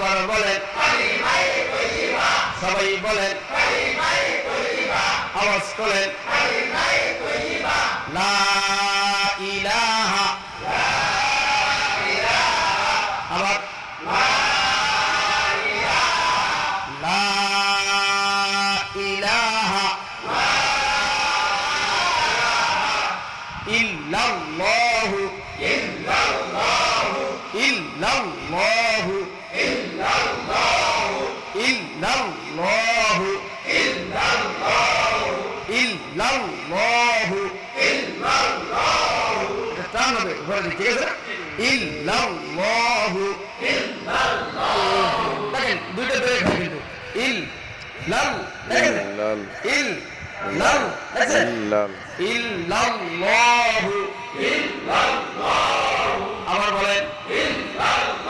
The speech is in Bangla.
আবার বলেন সবাই বলেন আওয়াজ করেন লা ইলাহা আবার লা ইলাহা ইল্লাল্লাহু ইল্লাল্লাহু ইল্লাল্লাহু ইল্লাল্লাহু ইল্লাল্লাহু ইল্লাল্লাহু এটা টান হবে ঘরে ঠিক আছে ইল্লাল্লাহু ইল্লাল্লাহু দেখেন দুইটা ধরে খাই কিন্তু ইল্লাল দেখেন ইল্লাল দেখেন ইল্লাল্লাহু ইল্লাল্লাহু